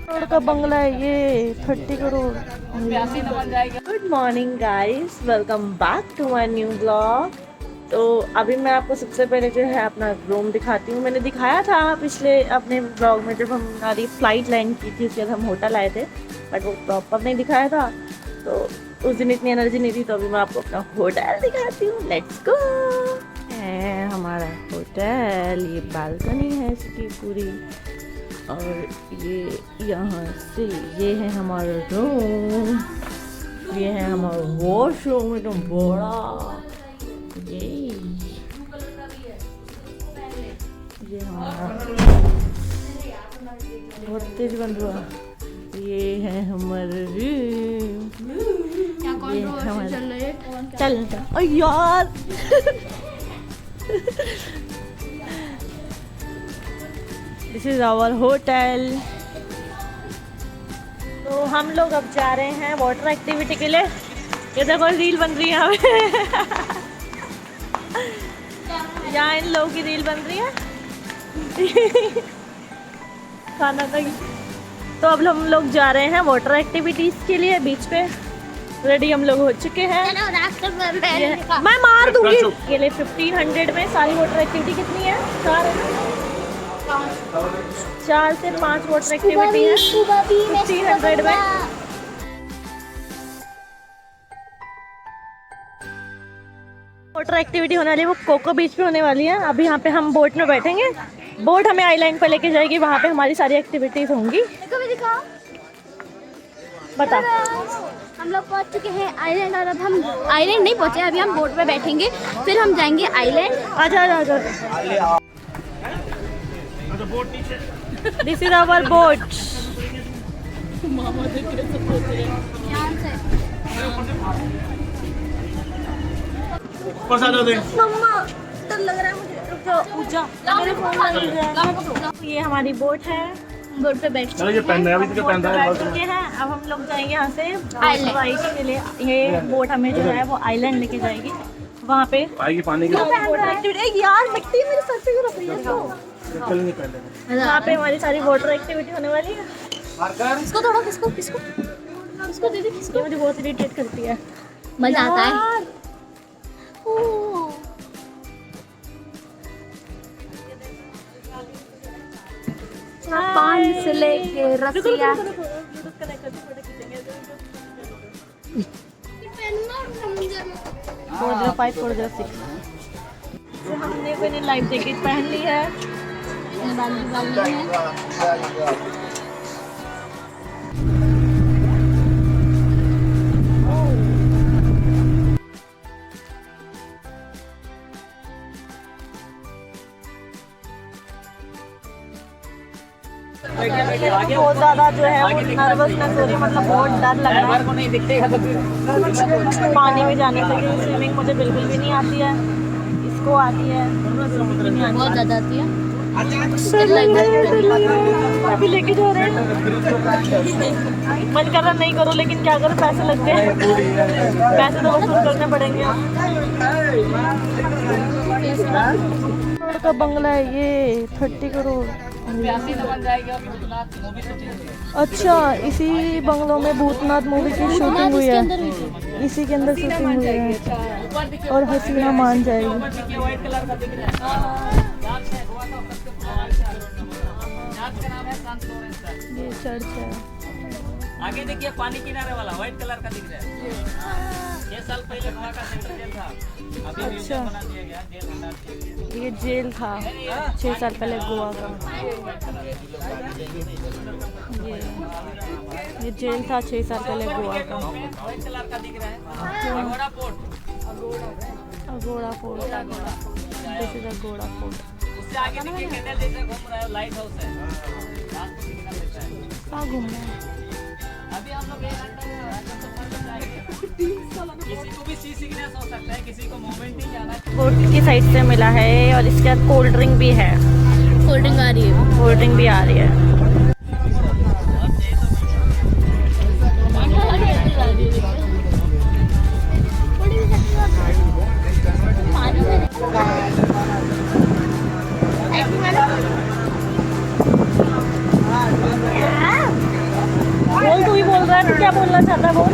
करोड़ का बंगला है ये, 30 crore. Good morning guys, welcome back to my new blog. तो अभी मैं आपको सबसे पहले जो है अपना रूम दिखाती हूँ। मैंने दिखाया था पिछले अपने ब्लॉग में जब हमारी फ़्लाइट लैंड की थी, उसके बाद हम होटल आए थे, बट वो प्रॉपर नहीं दिखाया था। तो उस दिन इतनी एनर्जी नहीं थी, तो अभी मैं आपको अपना होटल दिखाती हूँ। Let's go. है हमारा होटल, ये बालकनी है इसकी पूरी, और ये यहाँ से ये है हमारा रूम, ये है हमारा वॉशरूम एकदम बड़ा, ये हमारा बहुत तेज बन रहा, ये है हमारा रूम, ये हमारा चल यार दिस इज आवर होटल। तो हम लोग अब जा रहे हैं वाटर एक्टिविटी के लिए। ये देखो रील बन रही है यहाँ पे यहाँ इन लोगों की रील बन रही है खाना का। तो अब हम लोग जा रहे हैं वाटर एक्टिविटीज के लिए बीच पे। रेडी हम लोग हो चुके हैं। मैं मार दूंगी के लिए 1500 में सारी वाटर एक्टिविटी कितनी है? 4 से 5 वाटर एक्टिविटी है 1500 में। वाटर एक्टिविटी होने वाली है वो कोको बीच पे होने वाली है। अभी यहाँ पे हम बोट में बैठेंगे, बोट हमें आइलैंड पे लेके जाएगी, वहाँ पे हमारी सारी एक्टिविटीज होंगी। बता। हम लोग पहुँच चुके हैं आइलैंड, और अब हम आइलैंड नहीं पहुँचे, अभी हम बोट पे बैठेंगे, फिर हम जाएंगे आइलैंड। आजा दिस इज आवर बोट। मम्मा डर लग रहा है मुझे, रुक जाओ, पूजा मेरे फोन लग रहा है। ये हमारी बोट है, बोट पे बैठ चुके हैं। अब हम लोग जाएंगे यहाँ से आइलैंड के लिए। ये बोट हमें जो है वो आइलैंड लेके जाएगी, वहाँ पे आएगी पानी की एक्टिविटी। यार मिट्टी मेरे सर पे क्यों रख रही है तो? वहाँ पे हमारी सारी वाटर एक्टिविटी होने वाली है। इसको थोड़ा किसको दीदी, किसको? मुझे बहुत इरिटेट करती है, मजा आता है। पानी से लेके रसिया हमने मैंने लाइफ जैकेट पहन ली है। बहुत ज़्यादा जो है वो नर्वसनेस हो रही है, मतलब बहुत डर लग रहा है पानी में जाने से। स्विमिंग मुझे बिल्कुल भी नहीं आती है, इसको आती है, बहुत ज़्यादा आती है। अभी लेके जा रहे हैं, मन कर रहा नहीं करो, लेकिन क्या करो, पैसे लग गए, पैसे तो वसूल करने पड़ेंगे। करोड़ का बंगला है ये, 30 करोड़। अच्छा, इसी बंगलों में भूतनाथ मूवी की शूटिंग हुई है, इसी के अंदर शूटिंग हुई है, और हसीना मान जाएगी। ये चर्च है, आगे देखिए पानी किनारे वाला व्हाइट कलर का दिख रहा है। 6 साल पहले गोवा का सेंट्रल जेल था, अभी म्यूजियम बना दिया गया, जेल हटा दिया। ये जेल था 6 साल पहले गोवा का, ये जेल था 6 साल पहले गोवा का। व्हाइट कलर का दिख रहा है Aguada fort, Aguada fort, this is Aguada fort. उससे आगे देखिए कैंडल जैसा घूम रहा है, लाइट हाउस है, रात को दिखना देता है। कहाँ घूमना है? अभी हम लोग 1 घंटा सफर में जाएंगे। किसी को भी सी सिकनेस हो सकता है, किसी को मोमेंट ही जाना है। बोट की साइड से मिला है, और इसके बाद कोल्ड ड्रिंक भी है, कोल्ड ड्रिंक आ रही है, कोल्ड ड्रिंक भी आ रही है। क्या बोलना चाहता बोल।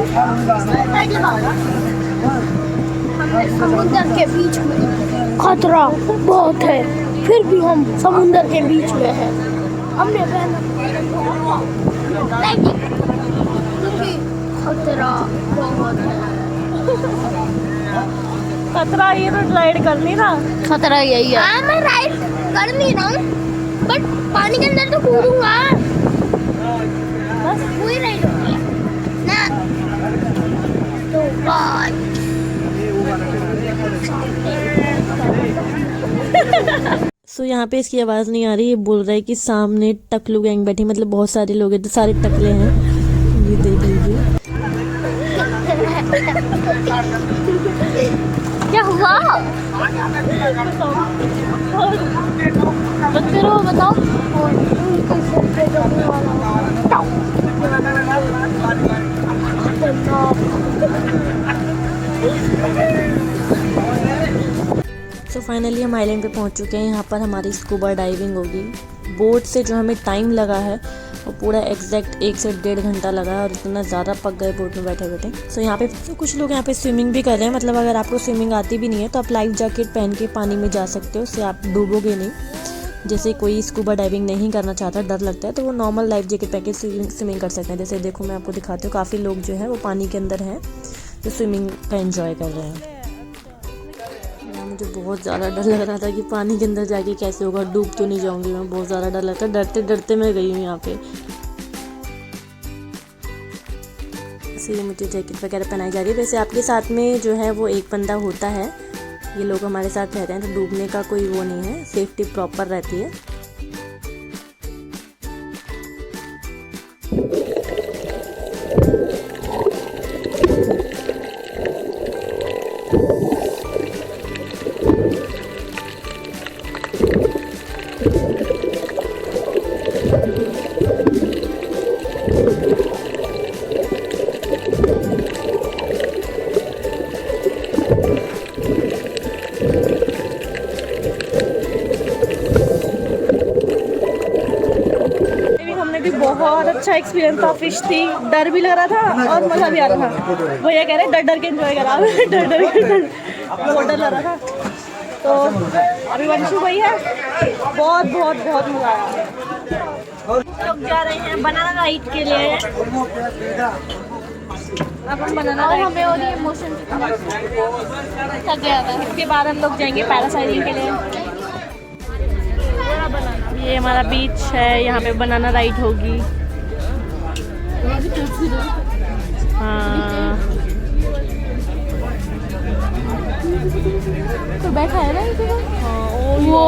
समुद्र के बीच में खतरा बहुत है, फिर भी हम समुद्र के बीच में हैं। हमने खतरा बहुत है। खतरा ये तो राइड करनी ना। खतरा यही है। हाँ मैं राइड कर नहीं रहा हूँ, बट पानी के अंदर तो कूदूंगा। बस वही राइड होगी ना। तो सो यहाँ पे इसकी आवाज़ नहीं आ रही। ये बोल रहा है कि सामने टकलू गैंग बैठी, मतलब बहुत सारे लोग हैं, तो सारे टकले हैं। ये देख लीजिए। क्या हुआ? बंद करो, बताओ। सो फाइनली हम आइलैंड पे पहुंच चुके हैं। यहाँ पर हमारी स्कूबा डाइविंग होगी। बोट से जो हमें टाइम लगा है वो पूरा एग्जैक्ट 1 से 1.5 घंटा लगा है, और इतना ज़्यादा पक गए बोट में बैठे बैठे। सो यहाँ पे कुछ लोग यहाँ पे स्विमिंग भी कर रहे हैं। मतलब अगर आपको स्विमिंग आती भी नहीं है तो आप लाइफ जैकेट पहन के पानी में जा सकते हो, उससे आप डूबोगे नहीं। जैसे कोई स्कूबा डाइविंग नहीं करना चाहता, डर लगता है, तो वो नॉर्मल लाइफ जैकेट पहन के स्विमिंग कर सकते हैं। जैसे देखो मैं आपको दिखाती हूँ, काफ़ी लोग जो है वो पानी के अंदर हैं जो स्विमिंग का एंजॉय कर रहे हैं। मुझे बहुत ज़्यादा डर लग रहा था कि पानी के अंदर जाके कैसे होगा, डूब तो नहीं जाऊंगी मैं। बहुत ज़्यादा डर लगता है, डरते डरते मैं गई हूँ यहाँ पे। इसलिए मुझे जैकेट वगैरह पहनाई जा रही है। वैसे आपके साथ में जो है वो एक बंदा होता है, ये लोग हमारे साथ रहते हैं, तो डूबने का कोई वो नहीं है, सेफ्टी प्रॉपर रहती है। बहुत अच्छा एक्सपीरियंस था। फिश थी, डर भी लग रहा था और मज़ा भी आ रहा था। वो ये कह रहे डर डर के एंजॉय करा, डर डर के बहुत डर लग रहा था। तो अभी वंशु भाई है, बहुत बहुत बहुत मज़ा आया। लोग जा रहे हैं बनाना राइड के लिए। अब हम बनाना राइड, हमें और ये मोशन थक गया था। इसके बाद हम लोग जाएंगे पैरासाइलिंग के लिए। ये हमारा बीच है, यहाँ पे बनाना राइड होगी। हाँ तो बैठा है ना इधर। वो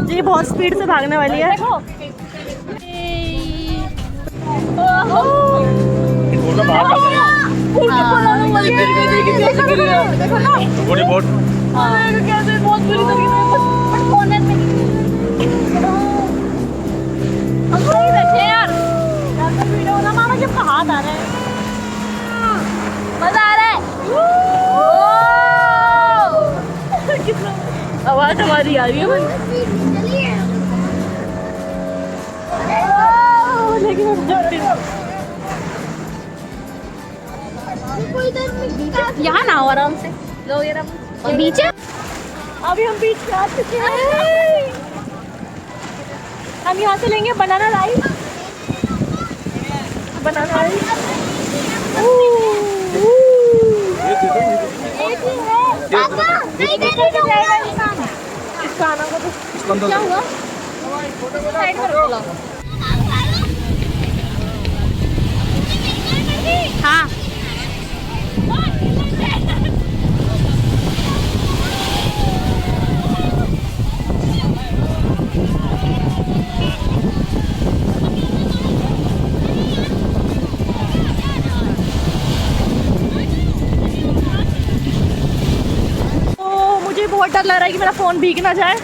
ये बहुत स्पीड से भागने वाली है। मामा जब हाथ आ रहा है, मजा आ रहा है। कितना आवाज हमारी आ रही है भाई। यहाँ ना हो आराम से लोग ये और बीच है। अभी हम बीच पे आ चुके हैं। हम यहाँ से लेंगे बनाना राइड। बनाना राइड इसका आना को तो क्या हुआ? साइड में रख लो। हाँ बहुत डर लग रहा है कि मेरा फ़ोन भीग ना जाए,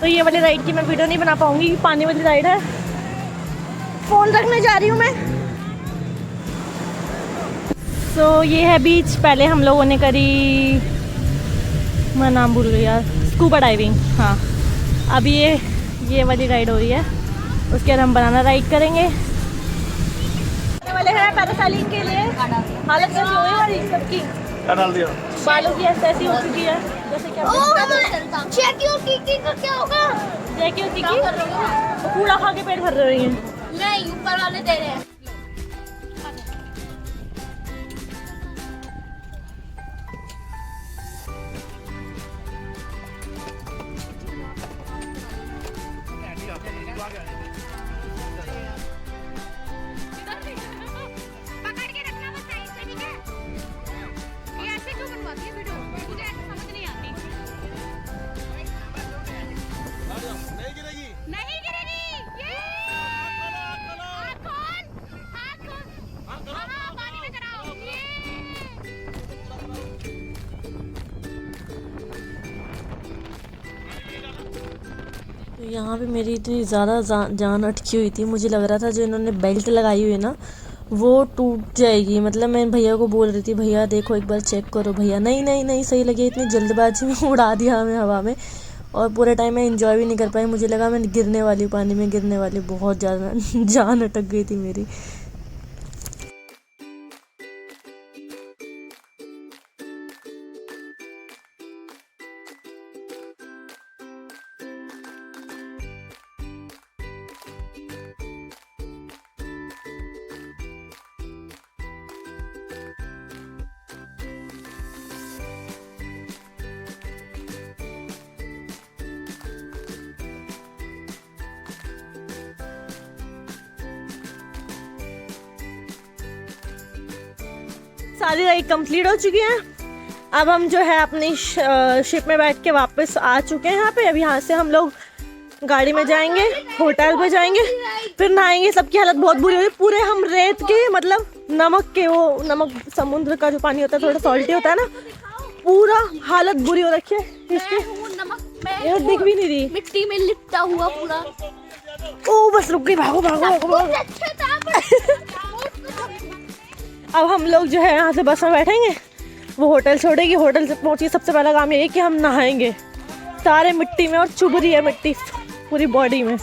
तो ये वाली राइड की मैं वीडियो नहीं बना पाऊंगी। पानी वाली राइड है, फोन रखने जा रही हूँ मैं। तो ये है बीच। पहले हम लोगों ने करी, मैं नाम भूल गई यार, स्कूबा डाइविंग। हाँ, अब ये वाली राइड हो रही है। उसके बाद हम बनाना राइड करेंगे। वाले हैं पैरासेलिंग के लिए। हालत कैसी हो गई हमारी सबकी? डाल दिया। बालों की ऐसी हो चुकी है जैसे क्या। चेक योर कीकी का क्या होगा? जैकी होती की वो कूड़ा खा के पेट भर रही है। नहीं, ऊपर वाले दे रहे हैं। पकड़ के रखना बस साइड से, ठीक है? ये ऐसे क्यों बनवाती है वीडियो? मुझे ऐसे समझ नहीं आती। नहीं गिरेगी। ये हाथ खोल। हाँ, पानी में कराओ। ये तो यहाँ पे मेरी इतनी ज़्यादा जान अटकी हुई थी, मुझे लग रहा था जो इन्होंने बेल्ट लगाई हुई है ना वो टूट जाएगी। मतलब मैं भैया को बोल रही थी, भैया देखो एक बार चेक करो। भैया नहीं नहीं नहीं सही लगे। इतनी जल्दबाजी में उड़ा दिया हमें हवा में, और पूरे टाइम मैं एंजॉय भी नहीं कर पाई। मुझे लगा मैं गिरने वाली, पानी में गिरने वाली। बहुत ज़्यादा जान अटक गई थी मेरी। सारी राइड कंप्लीट हो चुकी है। अब हम जो है अपनी शिप में बैठ के वापस आ चुके हैं यहाँ पे। अब यहाँ से हम लोग गाड़ी में जाएंगे, होटल पे जाएंगे, फिर नहाएंगे। सबकी हालत बहुत बुरी हुई। पूरे हम रेत के, मतलब नमक के, वो नमक समुद्र का जो पानी होता है थोड़ा सॉल्टी होता है ना, पूरा हालत बुरी हो रखी है इसकी। ये दिख भी नहीं रही, मिट्टी में लिपटा हुआ पूरा। ओ बस रुक गई, भागो भागो भागो भागो। अब हम लोग जो है यहाँ से बस में बैठेंगे, वो होटल छोड़ेगी। होटल से पहुँची सबसे पहला काम ये है कि हम नहाएंगे। सारे मिट्टी में, और चुभ रही है मिट्टी पूरी बॉडी में।